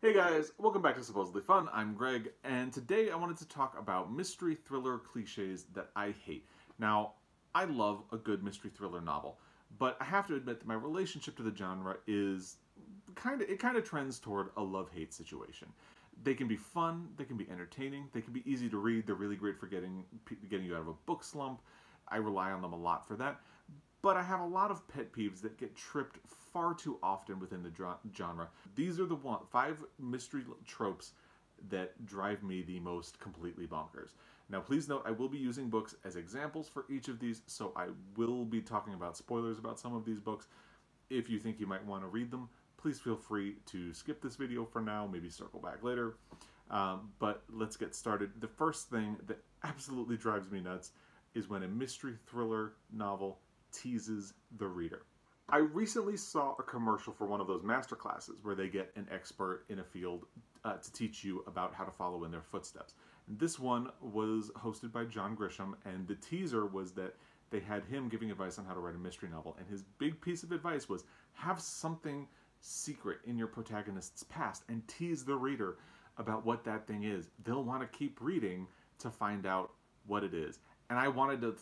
Hey guys, welcome back to Supposedly Fun. I'm Greg, and today I wanted to talk about mystery thriller cliches that I hate. Now, I love a good mystery thriller novel, but I have to admit that my relationship to the genre is kind of trends toward a love-hate situation. They can be fun, they can be entertaining, they can be easy to read, they're really great for getting you out of a book slump. I rely on them a lot for that. But I have a lot of pet peeves that get tripped far too often within the genre. These are the 5 mystery tropes that drive me the most completely bonkers. Now please note I will be using books as examples for each of these, so I will be talking about spoilers about some of these books. If you think you might want to read them, please feel free to skip this video for now, maybe circle back later. But let's get started. The first thing that absolutely drives me nuts is when a mystery thriller novel teases the reader. I recently saw a commercial for one of those master classes where they get an expert in a field to teach you about how to follow in their footsteps. And this one was hosted by John Grisham, and the teaser was that they had him giving advice on how to write a mystery novel. And his big piece of advice was have something secret in your protagonist's past and tease the reader about what that thing is. They'll want to keep reading to find out what it is. And I wanted to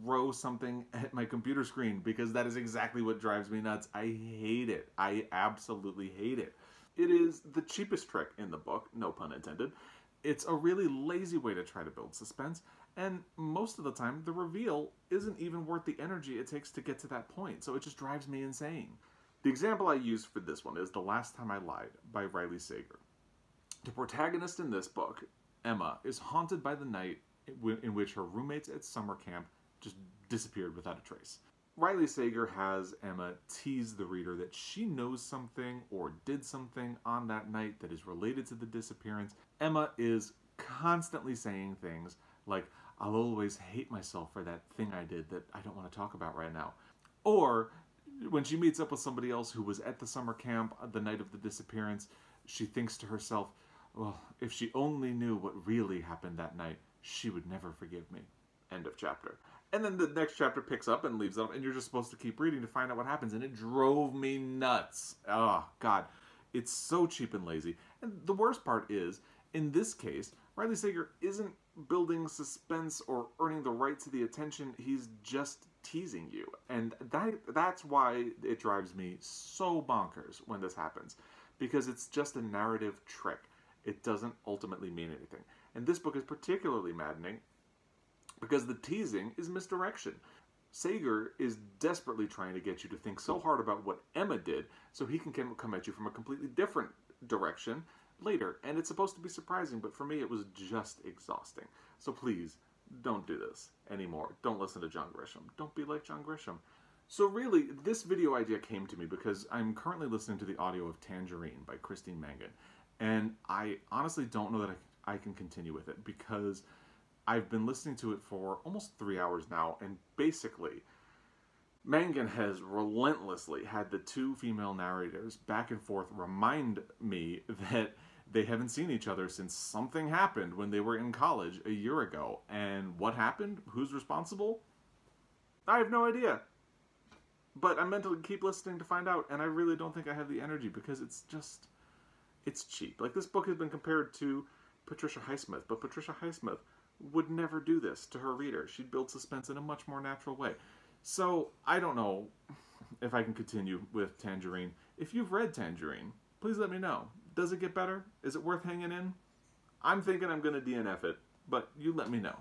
throw something at my computer screen because that is exactly what drives me nuts. I hate it. I absolutely hate it. It is the cheapest trick in the book, no pun intended. It's a really lazy way to try to build suspense, and most of the time the reveal isn't even worth the energy it takes to get to that point, so it just drives me insane. The example I used for this one is The Last Time I Lied by Riley Sager. The protagonist in this book, Emma, is haunted by the night in which her roommates at summer camp just disappeared without a trace. Riley Sager has Emma tease the reader that she knows something or did something on that night that is related to the disappearance. Emma is constantly saying things like, I'll always hate myself for that thing I did that I don't want to talk about right now. Or when she meets up with somebody else who was at the summer camp the night of the disappearance, she thinks to herself, well, if she only knew what really happened that night, she would never forgive me. End of chapter. And then the next chapter picks up and leaves it up, and you're just supposed to keep reading to find out what happens, and it drove me nuts. Oh, God. It's so cheap and lazy. And the worst part is, in this case, Riley Sager isn't building suspense or earning the right to the attention. He's just teasing you. And that's why it drives me so bonkers when this happens, because it's just a narrative trick. It doesn't ultimately mean anything. And this book is particularly maddening because the teasing is misdirection. Sager is desperately trying to get you to think so hard about what Emma did so he can come at you from a completely different direction later. And it's supposed to be surprising, but for me it was just exhausting. So please, don't do this anymore. Don't listen to John Grisham. Don't be like John Grisham. So really, this video idea came to me because I'm currently listening to the audio of Tangerine by Christine Mangan. And I honestly don't know that I can continue with it because I've been listening to it for almost 3 hours now, and basically, Mangan has relentlessly had the 2 female narrators back and forth remind me that they haven't seen each other since something happened when they were in college a year ago. And what happened? Who's responsible? I have no idea. But I'm meant to keep listening to find out, and I really don't think I have the energy because it's cheap. Like, this book has been compared to Patricia Highsmith, but Patricia Highsmith would never do this to her reader. She'd build suspense in a much more natural way. So, I don't know if I can continue with Tangerine. If you've read Tangerine, please let me know. Does it get better? Is it worth hanging in? I'm thinking I'm going to DNF it, but you let me know.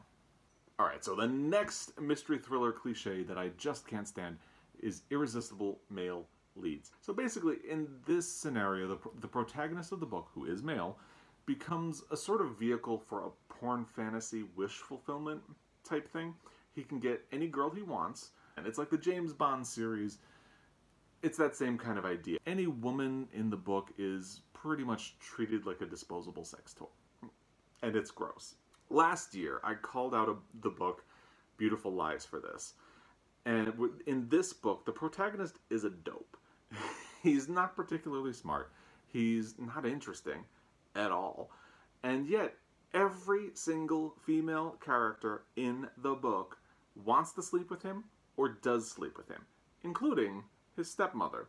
Alright, so the next mystery thriller cliche that I just can't stand is irresistible male leads. So basically, in this scenario, the protagonist of the book, who is male, becomes a sort of vehicle for a porn fantasy wish fulfillment type thing. He can get any girl he wants, and it's like the James Bond series. It's that same kind of idea. Any woman in the book is pretty much treated like a disposable sex toy, and it's gross. Last year, I called out the book Beautiful Lies for this, and in this book, the protagonist is a dope. He's not particularly smart. He's not interesting at all. And yet, every single female character in the book wants to sleep with him or does sleep with him, including his stepmother.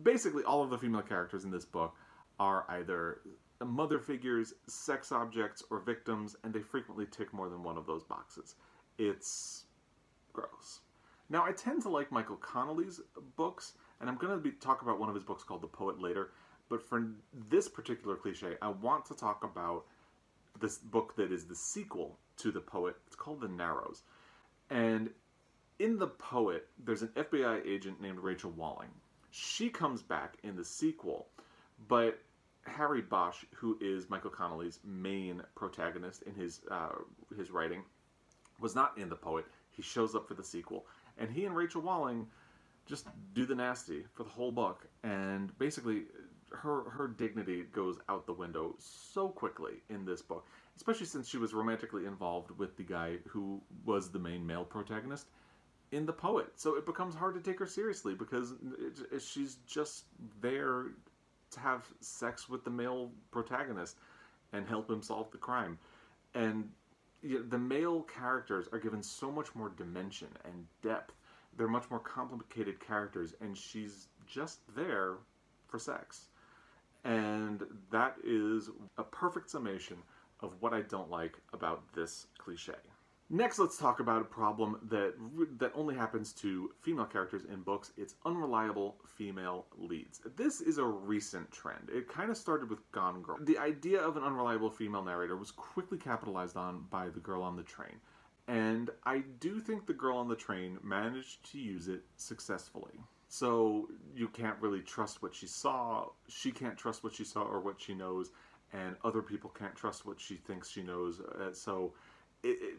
Basically, all of the female characters in this book are either mother figures, sex objects, or victims, and they frequently tick more than one of those boxes. It's gross. Now, I tend to like Michael Connelly's books, and I'm going to talk about one of his books called The Poet later, but for this particular cliche, I want to talk about this book that is the sequel to The Poet. It's called The Narrows. And in The Poet, there's an FBI agent named Rachel Walling. She comes back in the sequel, but Harry Bosch, who is Michael Connelly's main protagonist in his writing, was not in The Poet. He shows up for the sequel, and he and Rachel Walling just do the nasty for the whole book, and basically her dignity goes out the window so quickly in this book, especially since she was romantically involved with the guy who was the main male protagonist in The Poet. So it becomes hard to take her seriously because she's just there to have sex with the male protagonist and help him solve the crime. And the male characters are given so much more dimension and depth. They're much more complicated characters, and she's just there for sex. And that is a perfect summation of what I don't like about this cliche. Next, let's talk about a problem that only happens to female characters in books. It's unreliable female leads. This is a recent trend. It kind of started with Gone Girl. The idea of an unreliable female narrator was quickly capitalized on by the girl on the train. And I do think the girl on the train managed to use it successfully. So you can't really trust what she saw, she can't trust what she saw or what she knows, and other people can't trust what she thinks she knows.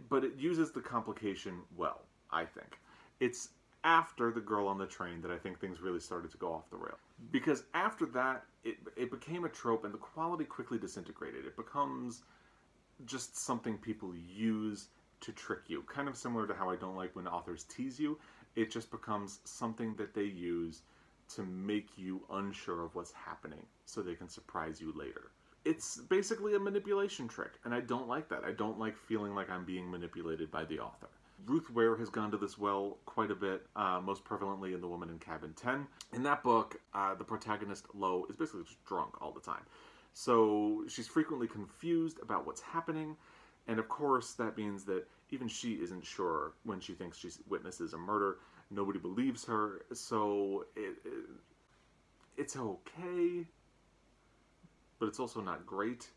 But it uses the complication well, I think. It's after the girl on the train that I think things really started to go off the rail. Because after that, it became a trope and the quality quickly disintegrated. It becomes just something people use to trick you. Kind of similar to how I don't like when authors tease you. It just becomes something that they use to make you unsure of what's happening so they can surprise you later. It's basically a manipulation trick, and I don't like that. I don't like feeling like I'm being manipulated by the author. Ruth Ware has gone to this well quite a bit, most prevalently in The Woman in Cabin 10. In that book, the protagonist, Lo, is basically just drunk all the time. So she's frequently confused about what's happening, and of course that means that even she isn't sure when she thinks she witnesses a murder. Nobody believes her, so it's okay, but it's also not great.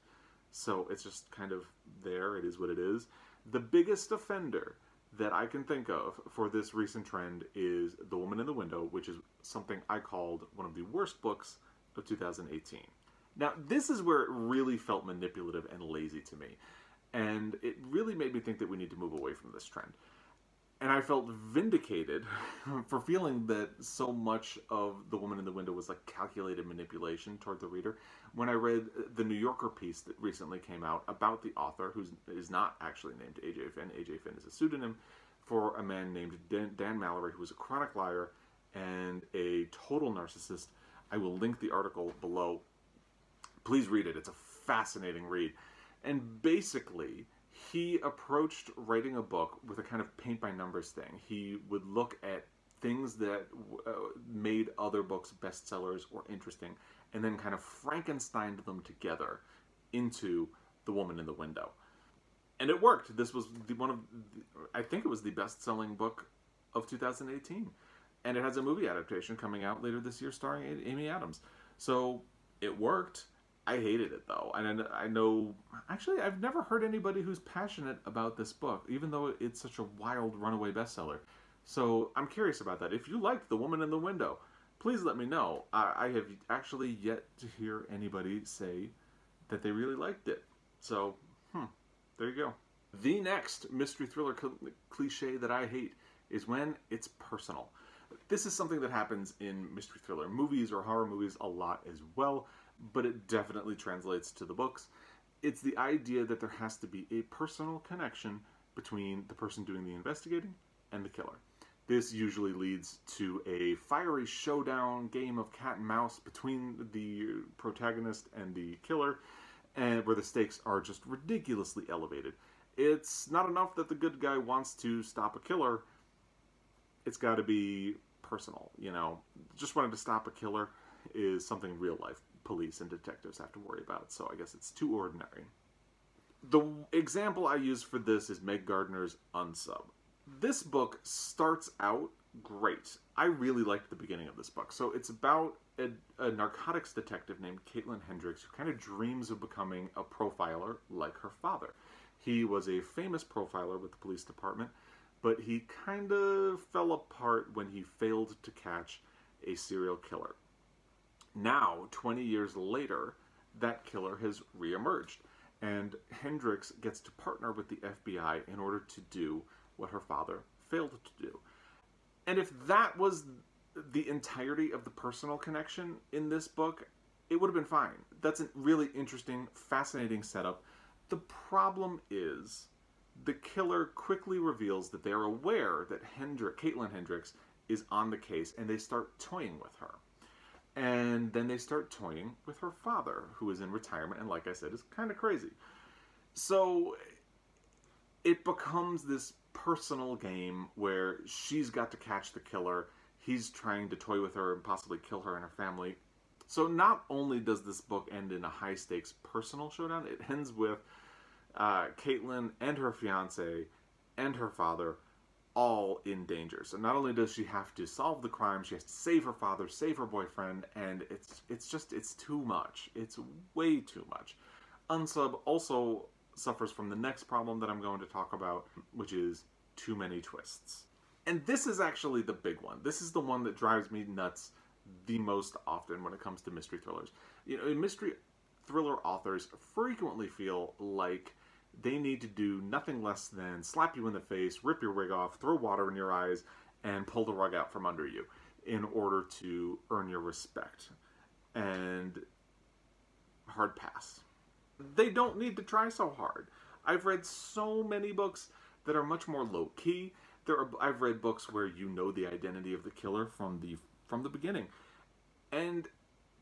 So it's just kind of there. It is what it is. The biggest offender that I can think of for this recent trend is The Woman in the Window, which is something I called one of the worst books of 2018. Now, this is where it really felt manipulative and lazy to me. And it really made me think that we need to move away from this trend. And I felt vindicated for feeling that so much of The Woman in the Window was like calculated manipulation toward the reader when I read the New Yorker piece that recently came out about the author, who is not actually named A.J. Finn. A.J. Finn is a pseudonym for a man named Dan Mallory, who was a chronic liar and a total narcissist. I will link the article below. Please read it. It's a fascinating read. And basically, he approached writing a book with a kind of paint-by-numbers thing. He would look at things that made other books bestsellers or interesting, and then kind of Frankensteined them together into The Woman in the Window. And it worked. This was I think it was the best-selling book of 2018. And it has a movie adaptation coming out later this year starring Amy Adams. So it worked. I hated it, though, and I know, actually, I've never heard anybody who's passionate about this book, even though it's such a wild runaway bestseller. So I'm curious about that. If you liked The Woman in the Window, please let me know. I have actually yet to hear anybody say that they really liked it. So, there you go. The next mystery thriller cliche that I hate is when it's personal. This is something that happens in mystery thriller movies or horror movies a lot as well, but it definitely translates to the books. It's the idea that there has to be a personal connection between the person doing the investigating and the killer. This usually leads to a fiery showdown game of cat and mouse between the protagonist and the killer, and where the stakes are just ridiculously elevated. It's not enough that the good guy wants to stop a killer. It's got to be personal, you know. Just wanting to stop a killer is something real life police and detectives have to worry about, so I guess it's too ordinary. The example I use for this is Meg Gardner's Unsub. This book starts out great. I really liked the beginning of this book. So it's about a narcotics detective named Caitlin Hendricks who kind of dreams of becoming a profiler like her father. He was a famous profiler with the police department, but he kind of fell apart when he failed to catch a serial killer. Now, 20 years later, that killer has reemerged, and Hendricks gets to partner with the FBI in order to do what her father failed to do. And if that was the entirety of the personal connection in this book, it would have been fine. That's a really interesting, fascinating setup. The problem is the killer quickly reveals that they're aware that Caitlin Hendricks is on the case, and they start toying with her. And then they start toying with her father, who is in retirement, and like I said, is kind of crazy. So it becomes this personal game where she's got to catch the killer, he's trying to toy with her and possibly kill her and her family. So not only does this book end in a high-stakes personal showdown, it ends with Caitlin and her fiancé and her father all in danger. So not only does she have to solve the crime, she has to save her father, save her boyfriend, and it's too much. It's way too much. Unsub also suffers from the next problem that I'm going to talk about, which is too many twists. And this is actually the big one. This is the one that drives me nuts the most often when it comes to mystery thrillers. You know, mystery thriller authors frequently feel like they need to do nothing less than slap you in the face, rip your wig off, throw water in your eyes, and pull the rug out from under you in order to earn your respect. And hard pass. They don't need to try so hard. I've read so many books that are much more low-key. I've read books where you know the identity of the killer from the beginning. And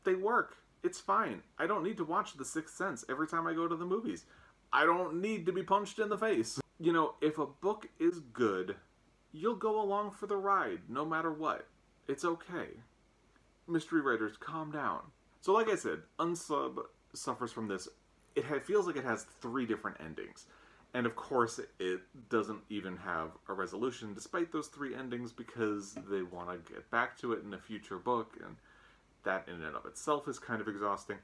they work. It's fine. I don't need to watch The Sixth Sense every time I go to the movies. I don't need to be punched in the face. You know, if a book is good, you'll go along for the ride, no matter what. It's okay. Mystery writers, calm down. So like I said, Unsub suffers from this. It feels like it has 3 different endings. And of course, it doesn't even have a resolution despite those 3 endings because they want to get back to it in a future book, and that in and of itself is kind of exhausting.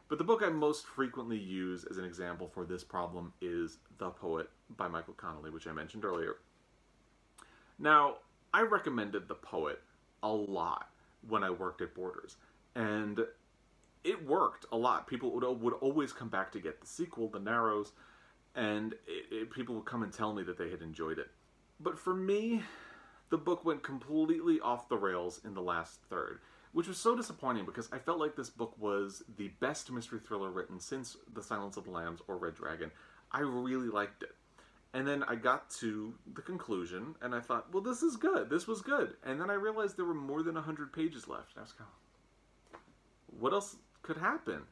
But the book I most frequently use as an example for this problem is The Poet by Michael Connelly, which I mentioned earlier. Now, I recommended The Poet a lot when I worked at Borders, and it worked a lot. People would always come back to get the sequel, The Narrows, and people would come and tell me that they had enjoyed it. But for me, the book went completely off the rails in the last third, which was so disappointing because I felt like this book was the best mystery thriller written since The Silence of the Lambs or Red Dragon. I really liked it. And then I got to the conclusion, and I thought, well, this is good. This was good. And then I realized there were more than 100 pages left. And I was kind of, what else could happen?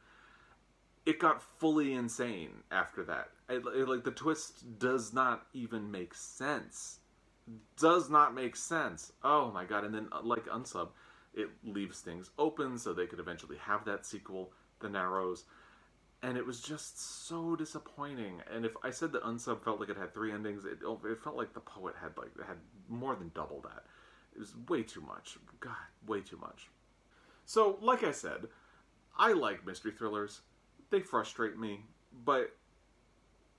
It got fully insane after that. Like, the twist does not even make sense. Does not make sense. Oh my god. And then, like Unsub, it leaves things open so they could eventually have that sequel, The Narrows. And it was just so disappointing. And if I said that Unsub felt like it had 3 endings, it felt like The Poet had more than double that. It was way too much. God, way too much. So, like I said, I like mystery thrillers. They frustrate me, but,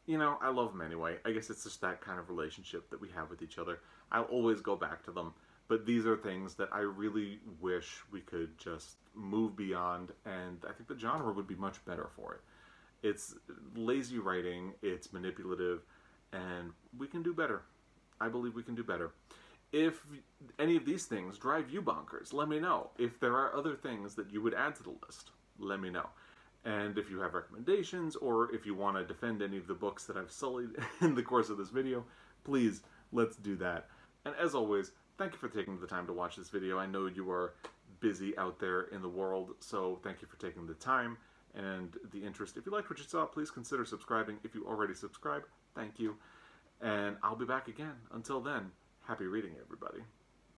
you know, I love them anyway. I guess it's just that kind of relationship that we have with each other. I'll always go back to them. But these are things that I really wish we could just move beyond, and I think the genre would be much better for it. It's lazy writing, it's manipulative, and we can do better. I believe we can do better. If any of these things drive you bonkers, let me know. If there are other things that you would add to the list, let me know. And if you have recommendations, or if you want to defend any of the books that I've sullied in the course of this video, please, let's do that. And as always, thank you for taking the time to watch this video. I know you are busy out there in the world, so thank you for taking the time and the interest. If you liked what you saw, please consider subscribing. If you already subscribed, thank you. And I'll be back again. Until then, happy reading, everybody.